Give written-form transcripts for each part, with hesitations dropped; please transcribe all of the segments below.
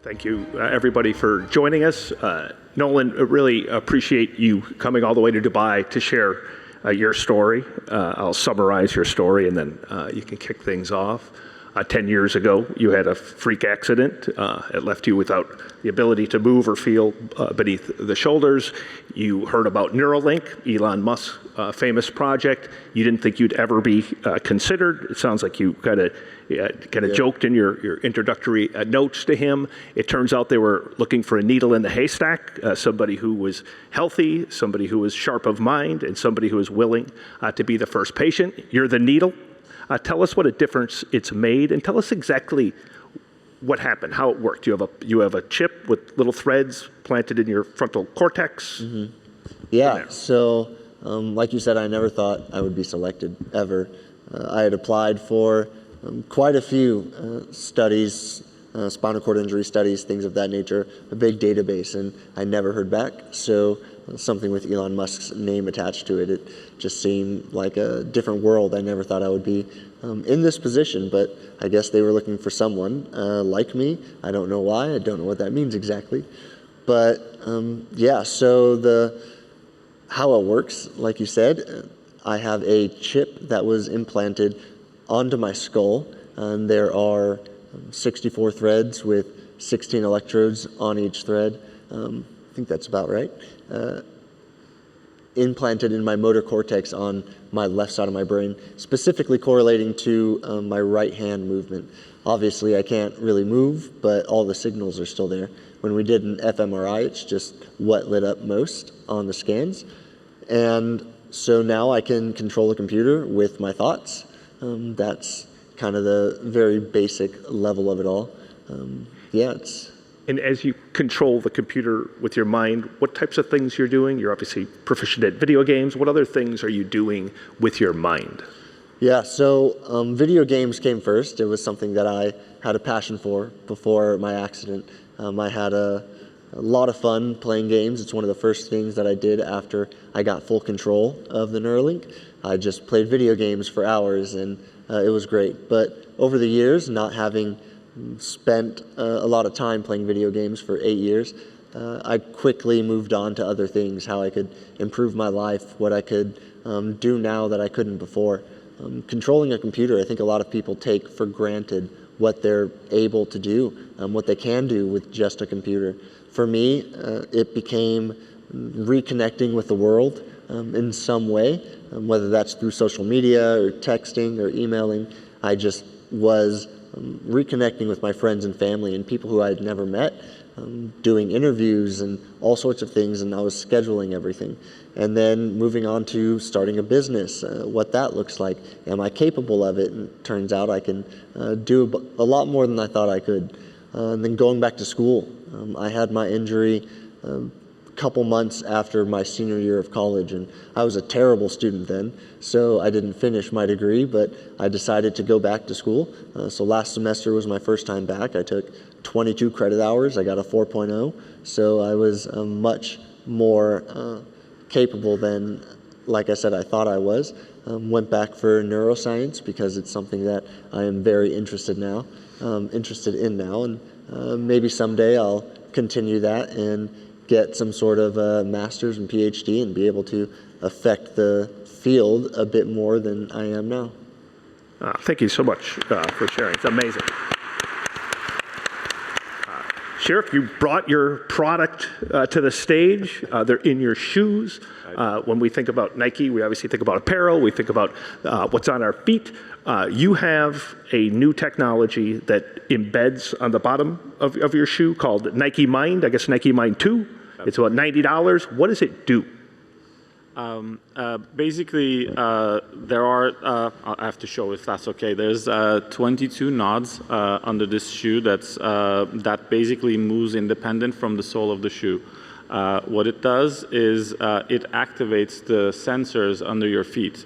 Thank you, everybody, for joining us. Noland, really appreciate you coming all the way to Dubai to share your story. I'll summarize your story, and then you can kick things off. 10 years ago, you had a freak accident. It left you without the ability to move or feel beneath the shoulders. You heard about Neuralink, Elon Musk's famous project. You didn't think you'd ever be considered. It sounds like you kind of joked in your introductory notes to him. It turns out they were looking for a needle in the haystack, somebody who was healthy, somebody who was sharp of mind, and somebody who was willing to be the first patient. You're the needle. Tell us what a difference it's made, and tell us exactly what happened, how it worked. You have a chip with little threads planted in your frontal cortex. Mm-hmm. Yeah, so like you said, I never thought I would be selected, ever. I had applied for quite a few studies, spinal cord injury studies, things of that nature, a big database, and I never heard back. So something with Elon Musk's name attached to it, it just seemed like a different world. I never thought I would be in this position, but I guess they were looking for someone like me. I don't know why. I don't know what that means exactly. But yeah, so how it works, like you said, I have a chip that was implanted onto my skull, and there are 64 threads with 16 electrodes on each thread. I think that's about right. Implanted in my motor cortex on my left side of my brain, specifically correlating to my right hand movement. Obviously, I can't really move, but all the signals are still there. When we did an fMRI, it's just what lit up most on the scans. And so now I can control the computer with my thoughts. That's kind of the very basic level of it all. Yeah, it's... And as you control the computer with your mind, what types of things you're doing? You're obviously proficient at video games. What other things are you doing with your mind? Yeah, so video games came first. It was something that I had a passion for before my accident. I had a lot of fun playing games. It's one of the first things that I did after I got full control of the Neuralink. I just played video games for hours, and it was great. But over the years, not having spent a lot of time playing video games for 8 years, I quickly moved on to other things, how I could improve my life, what I could do now that I couldn't before. Controlling a computer, I think a lot of people take for granted what they're able to do, what they can do with just a computer. For me, it became reconnecting with the world in some way, whether that's through social media or texting or emailing. I just was reconnecting with my friends and family and people who I had never met, doing interviews and all sorts of things, and I was scheduling everything. And then moving on to starting a business, what that looks like. Am I capable of it? And it turns out I can do a lot more than I thought I could. And then going back to school, I had my injury couple months after my senior year of college, and I was a terrible student then, so I didn't finish my degree, but I decided to go back to school. So last semester was my first time back. I took 22 credit hours. I got a 4.0, so I was much more capable than, like I said, I thought I was. Went back for neuroscience because it's something that I am very interested in now, and maybe someday I'll continue that and get some sort of a master's and PhD and be able to affect the field a bit more than I am now. Thank you so much for sharing. It's amazing. Sheriff, you brought your product to the stage. They're in your shoes. When we think about Nike, we obviously think about apparel. We think about what's on our feet. You have a new technology that embeds on the bottom of your shoe called Nike Mind. I guess Nike Mind 2. It's about $90. What does it do? Basically, there are, I have to show if that's okay, there's 22 nodes under this shoe that basically moves independent from the sole of the shoe. What it does is it activates the sensors under your feet.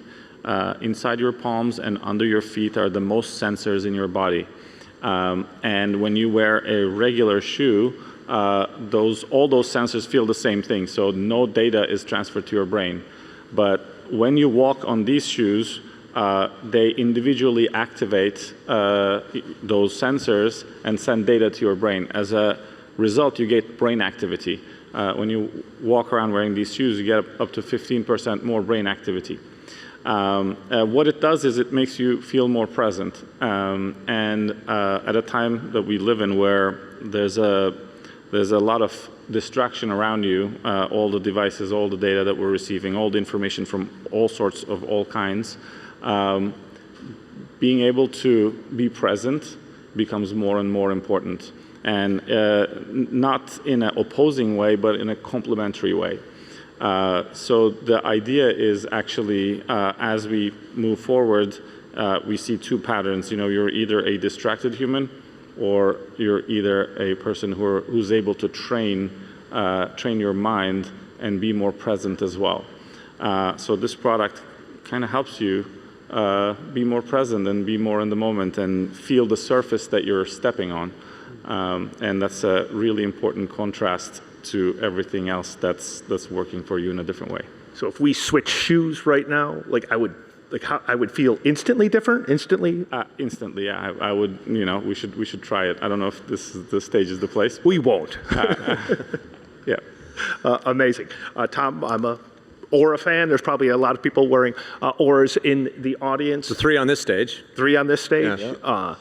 Inside your palms and under your feet are the most sensors in your body. And when you wear a regular shoe, all those sensors feel the same thing, so no data is transferred to your brain. But when you walk on these shoes, they individually activate those sensors and send data to your brain. As a result, you get brain activity. When you walk around wearing these shoes, you get up to 15% more brain activity. What it does is it makes you feel more present. And at a time that we live in where there's a lot of distraction around you, all the devices, all the data that we're receiving, all the information from all sorts of all kinds, being able to be present becomes more and more important. And not in an opposing way, but in a complementary way. So the idea is actually, as we move forward, we see two patterns. You know, you're either a distracted human, or you're either a person who's able to train your mind and be more present as well. So this product kind of helps you be more present and be more in the moment and feel the surface that you're stepping on. And that's a really important contrast to everything else that's working for you in a different way. So if we switch shoes right now, I would feel instantly different, instantly? Instantly, yeah. I would, you know, we should try it. I don't know if the stage is the place. We won't. Yeah. Amazing. Tom, I'm a Oura fan. There's probably a lot of people wearing Ouras in the audience. So 3 on this stage. 3 on this stage. Yeah.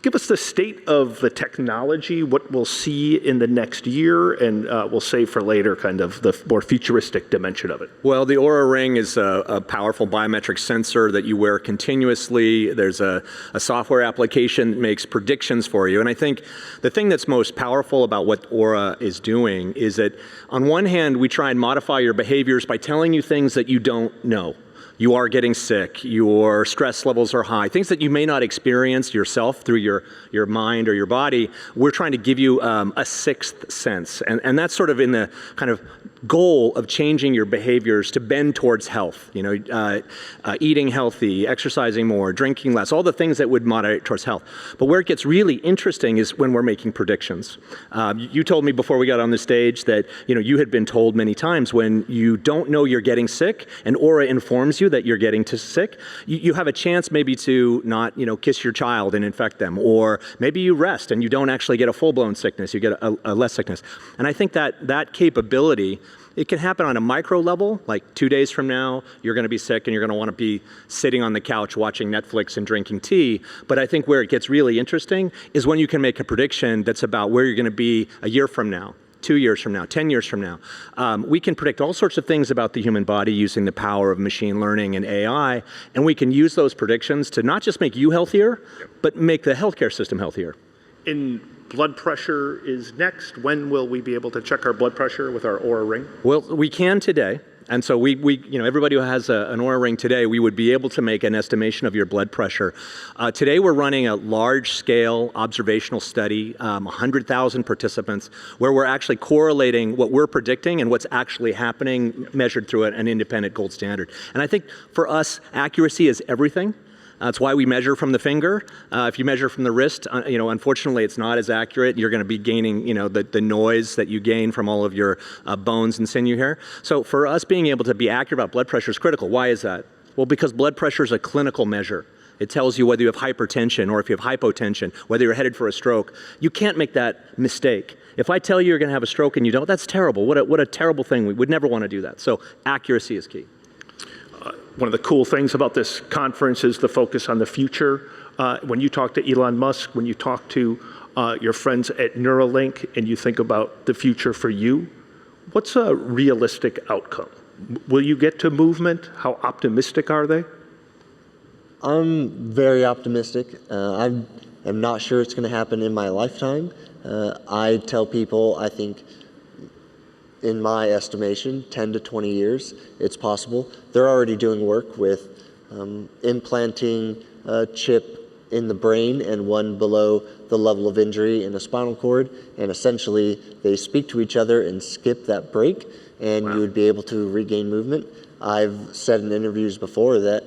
Give us the state of the technology, what we'll see in the next year, and we'll save for later kind of the more futuristic dimension of it. Well, the Oura Ring is a powerful biometric sensor that you wear continuously. There's a software application that makes predictions for you. And I think the thing that's most powerful about what Oura is doing is that on one hand, we try and modify your behaviors by telling you things that you don't know. You are getting sick, your stress levels are high, things that you may not experience yourself through your mind or your body. We're trying to give you a sixth sense. And that's sort of in the kind of goal of changing your behaviors to bend towards health. You know, eating healthy, exercising more, drinking less, all the things that would moderate towards health. But where it gets really interesting is when we're making predictions. You told me before we got on the stage that, you know, you had been told many times when you don't know you're getting sick and Oura informs you that you're getting sick, you have a chance maybe to not, you know, kiss your child and infect them, or maybe you rest and you don't actually get a full-blown sickness, you get a less sickness. And I think that capability, it can happen on a micro level, like 2 days from now, you're gonna be sick and you're gonna wanna be sitting on the couch watching Netflix and drinking tea. But I think where it gets really interesting is when you can make a prediction that's about where you're gonna be a year from now, 2 years from now, 10 years from now. We can predict all sorts of things about the human body using the power of machine learning and AI, and we can use those predictions to not just make you healthier, but make the healthcare system healthier. In blood pressure is next. When will we be able to check our blood pressure with our Oura Ring? Well, we can today. And so we you know, everybody who has an Oura Ring today, we would be able to make an estimation of your blood pressure. Today we're running a large-scale observational study, 100,000 participants, where we're actually correlating what we're predicting and what's actually happening, measured through an independent gold standard. And I think for us, accuracy is everything. That's why we measure from the finger. If you measure from the wrist, you know, unfortunately, it's not as accurate. You're going to be gaining, you know, the noise that you gain from all of your bones and sinew here. So for us, being able to be accurate about blood pressure is critical. Why is that? Well, because blood pressure is a clinical measure. It tells you whether you have hypertension or if you have hypotension, whether you're headed for a stroke. You can't make that mistake. If I tell you you're going to have a stroke and you don't, that's terrible. What a terrible thing. We would never want to do that. So accuracy is key. One of the cool things about this conference is the focus on the future. When you talk to Elon Musk, when you talk to your friends at Neuralink and you think about the future for you, what's a realistic outcome? Will you get to movement? How optimistic are they? I'm very optimistic. I'm not sure it's going to happen in my lifetime. I tell people, I think, in my estimation, 10 to 20 years, it's possible. They're already doing work with implanting a chip in the brain and one below the level of injury in the spinal cord, and essentially they speak to each other and skip that break, and you would be able to regain movement. I've said in interviews before that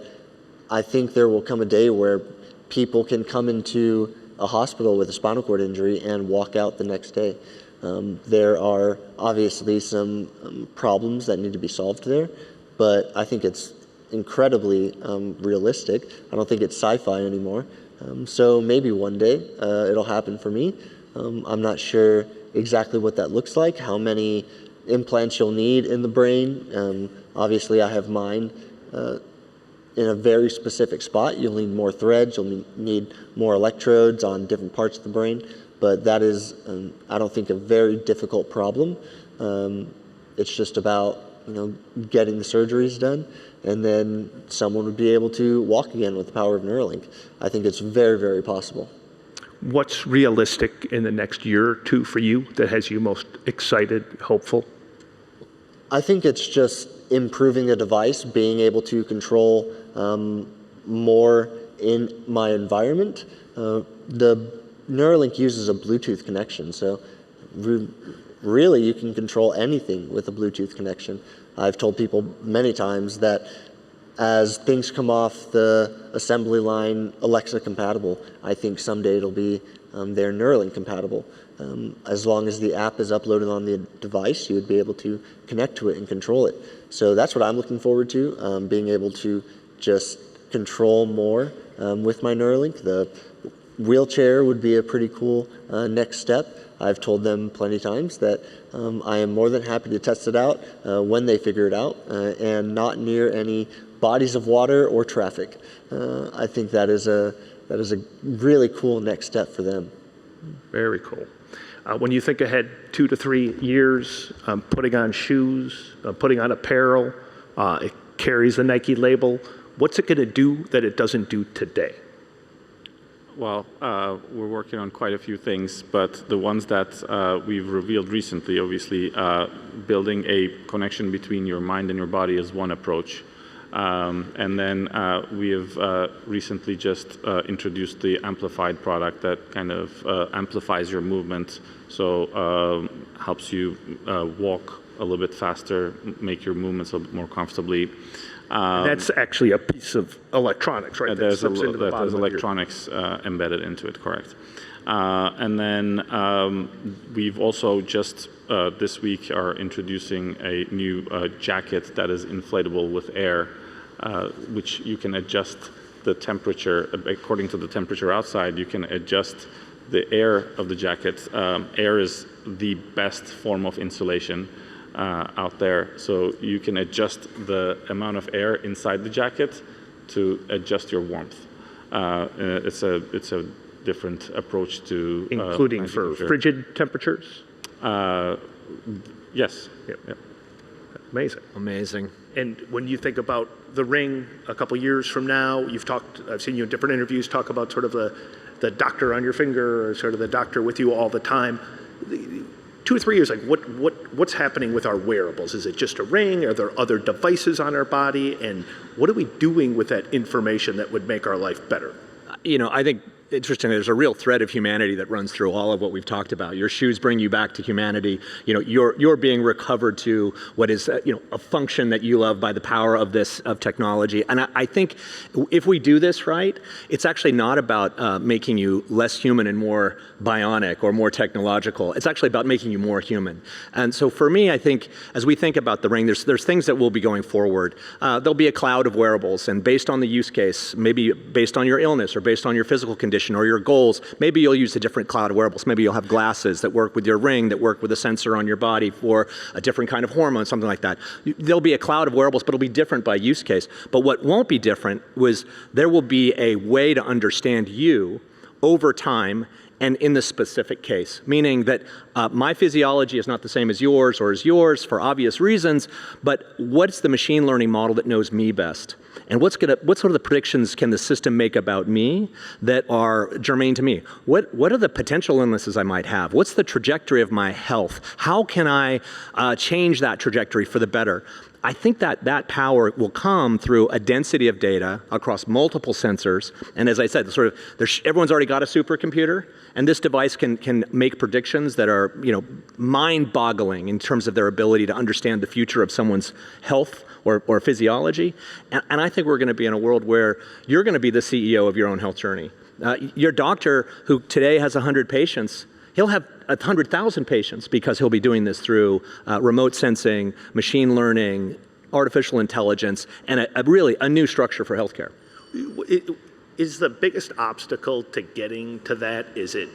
I think there will come a day where people can come into a hospital with a spinal cord injury and walk out the next day. There are obviously some problems that need to be solved there, but I think it's incredibly realistic. I don't think it's sci-fi anymore. So maybe one day it'll happen for me. I'm not sure exactly what that looks like, how many implants you'll need in the brain. Obviously, I have mine in a very specific spot. You'll need more threads, you'll need more electrodes on different parts of the brain, but that is, I don't think, a very difficult problem. It's just about getting the surgeries done, and then someone would be able to walk again with the power of Neuralink. I think it's very, very possible. What's realistic in the next year or two for you that has you most excited, hopeful? I think it's just improving the device, being able to control more in my environment. The Neuralink uses a Bluetooth connection, so really you can control anything with a Bluetooth connection. I've told people many times that as things come off the assembly line Alexa compatible, I think someday it'll be they're Neuralink compatible. As long as the app is uploaded on the device, you would be able to connect to it and control it. So that's what I'm looking forward to, being able to just control more with my Neuralink. The wheelchair would be a pretty cool next step. I've told them plenty of times that I am more than happy to test it out when they figure it out and not near any bodies of water or traffic. I think that is a really cool next step for them. Very cool. When you think ahead 2 to 3 years, putting on shoes, putting on apparel, it carries the Nike label. What's it going to do that it doesn't do today? Well, we're working on quite a few things, but the ones that we've revealed recently, obviously, building a connection between your mind and your body is one approach. And then we have recently just introduced the amplified product that kind of amplifies your movement, so helps you walk a little bit faster, make your movements a little bit more comfortably. That's actually a piece of electronics, right? There's electronics embedded into it, correct. And then we've also just this week are introducing a new jacket that is inflatable with air, which you can adjust the temperature. According to the temperature outside, you can adjust the air of the jacket. Air is the best form of insulation out there, so you can adjust the amount of air inside the jacket to adjust your warmth. It's a different approach to including for frigid temperatures. Yes. Yep. Amazing. Amazing. And when you think about the ring a couple years from now, I've seen you in different interviews talk about sort of the doctor on your finger, or sort of the doctor with you all the time. 2 or 3 years, like what's happening with our wearables? Is it just a ring? Are there other devices on our body? And what are we doing with that information that would make our life better? I think interesting, there's a real thread of humanity that runs through all of what we've talked about. Your shoes bring you back to humanity. You're being recovered to what is a function that you love by the power of technology. And I think if we do this right, it's actually not about making you less human and more bionic or more technological. It's actually about making you more human. And so for me, I think as we think about the ring, there's things that will be going forward. There'll be a cloud of wearables, and based on the use case, maybe based on your illness or based on your physical condition or your goals, maybe you'll use a different cloud of wearables. Maybe you'll have glasses that work with your ring, that work with a sensor on your body for a different kind of hormone, something like that. There'll be a cloud of wearables, but it'll be different by use case. But what won't be different was there will be a way to understand you over time and in the specific case, meaning that my physiology is not the same as yours or as yours for obvious reasons, but what's the machine learning model that knows me best? And what sort of the predictions can the system make about me that are germane to me? What are the potential illnesses I might have? What's the trajectory of my health? How can I change that trajectory for the better? I think that power will come through a density of data across multiple sensors. And as I said, everyone's already got a supercomputer, and this device can make predictions that are mind-boggling in terms of their ability to understand the future of someone's health or physiology. And I think we're going to be in a world where you're going to be the CEO of your own health journey. Your doctor, who today has 100 patients, he'll have 100,000 patients because he'll be doing this through remote sensing, machine learning, artificial intelligence, and really a new structure for healthcare. Is the biggest obstacle to getting to that, is it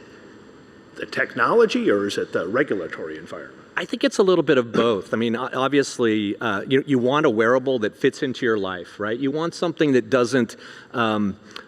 the technology or is it the regulatory environment? I think it's a little bit of both. I mean, obviously, you want a wearable that fits into your life, right? You want something that doesn't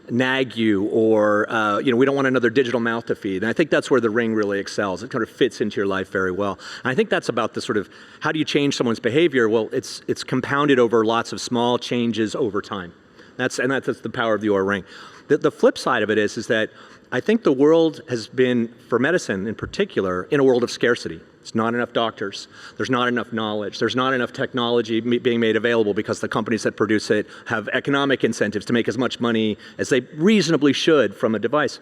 nag you, or we don't want another digital mouth to feed. And I think that's where the Ring really excels. It kind of fits into your life very well. And I think that's about the sort of, how do you change someone's behavior? Well, it's compounded over lots of small changes over time. That's the power of the Oura Ring. The flip side of it is that I think the world has been, for medicine in particular, in a world of scarcity. There's not enough doctors. There's not enough knowledge. There's not enough technology being made available because the companies that produce it have economic incentives to make as much money as they reasonably should from a device.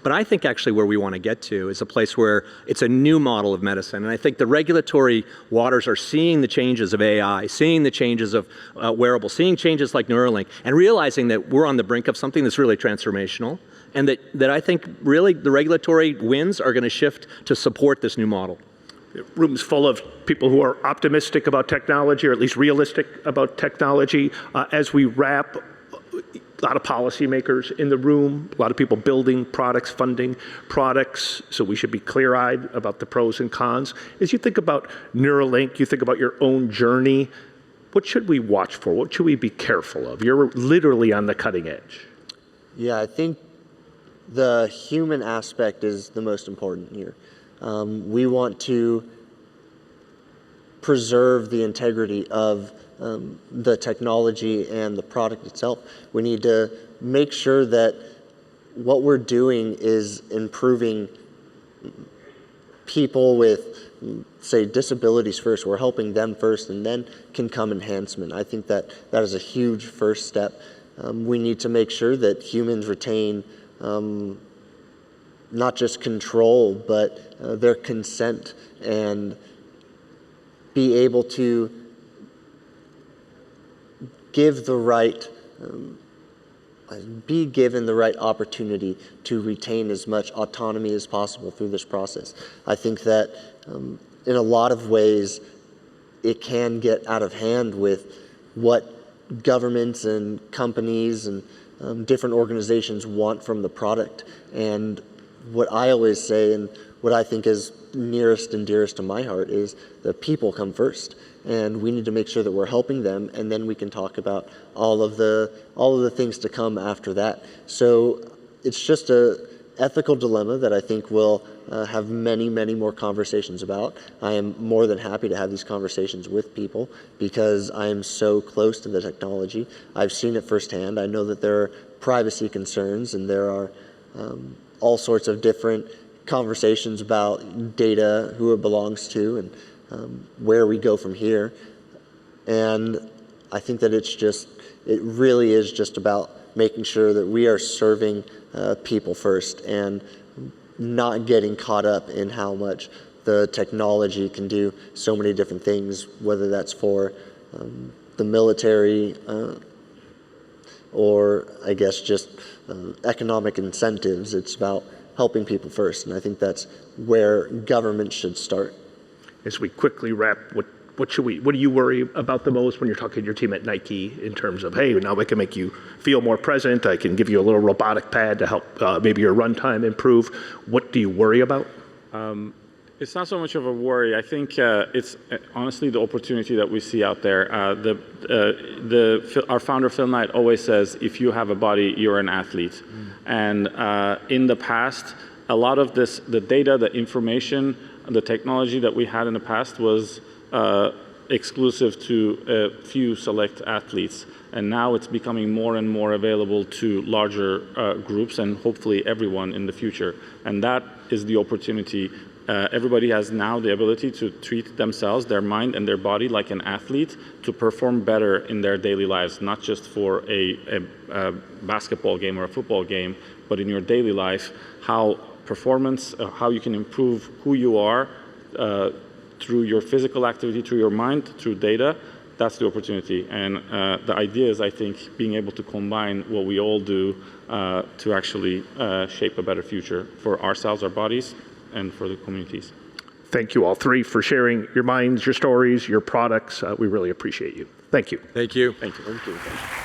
But I think actually where we want to get to is a place where it's a new model of medicine. And I think the regulatory waters are seeing the changes of AI, seeing the changes of wearables, seeing changes like Neuralink, and realizing that we're on the brink of something that's really transformational. And that I think really the regulatory winds are going to shift to support this new model. Rooms full of people who are optimistic about technology, or at least realistic about technology. As we wrap, a lot of policymakers in the room, a lot of people building products, funding products, so we should be clear-eyed about the pros and cons. As you think about Neuralink, you think about your own journey, what should we watch for? What should we be careful of? You're literally on the cutting edge. Yeah, I think the human aspect is the most important here. We want to preserve the integrity of the technology and the product itself. We need to make sure that what we're doing is improving people with, say, disabilities first. We're helping them first, and then can come enhancement. I think that is a huge first step. We need to make sure that humans retain not just control, but their consent, and be able to give the right, be given the right opportunity to retain as much autonomy as possible through this process. I think that in a lot of ways, it can get out of hand with what governments and companies and different organizations want from the product. And what I always say, and what I think is nearest and dearest to my heart, is the people come first. And we need to make sure that we're helping them, and then we can talk about all of the things to come after that. So it's just a ethical dilemma that I think we'll have many, many more conversations about. I am more than happy to have these conversations with people because I am so close to the technology. I've seen it firsthand. I know that there are privacy concerns, and there are all sorts of different conversations about data, who it belongs to, and where we go from here. And I think that it really is just about making sure that we are serving people first, and not getting caught up in how much the technology can do so many different things, whether that's for the military or I guess just economic incentives. It's about helping people first, and I think that's where government should start. As we quickly wrap, what do you worry about the most when you're talking to your team at Nike in terms of, hey, now we can make you feel more present, I can give you a little robotic pad to help maybe your runtime improve. What do you worry about? It's not so much of a worry. I think it's honestly the opportunity that we see out there. Our founder, Phil Knight, always says, if you have a body, you're an athlete. And in the past, a lot of the data, the information, the technology that we had in the past was exclusive to a few select athletes. And now it's becoming more and more available to larger groups, and hopefully everyone in the future. And that is the opportunity. Everybody has now the ability to treat themselves, their mind and their body like an athlete, to perform better in their daily lives, not just for a basketball game or a football game, but in your daily life, how you can improve who you are through your physical activity, through your mind, through data. That's the opportunity. And the idea is, I think, being able to combine what we all do to actually shape a better future for ourselves, our bodies, and for the communities. Thank you all three for sharing your minds, your stories, your products. We really appreciate you. Thank you. Thank you. Thank you.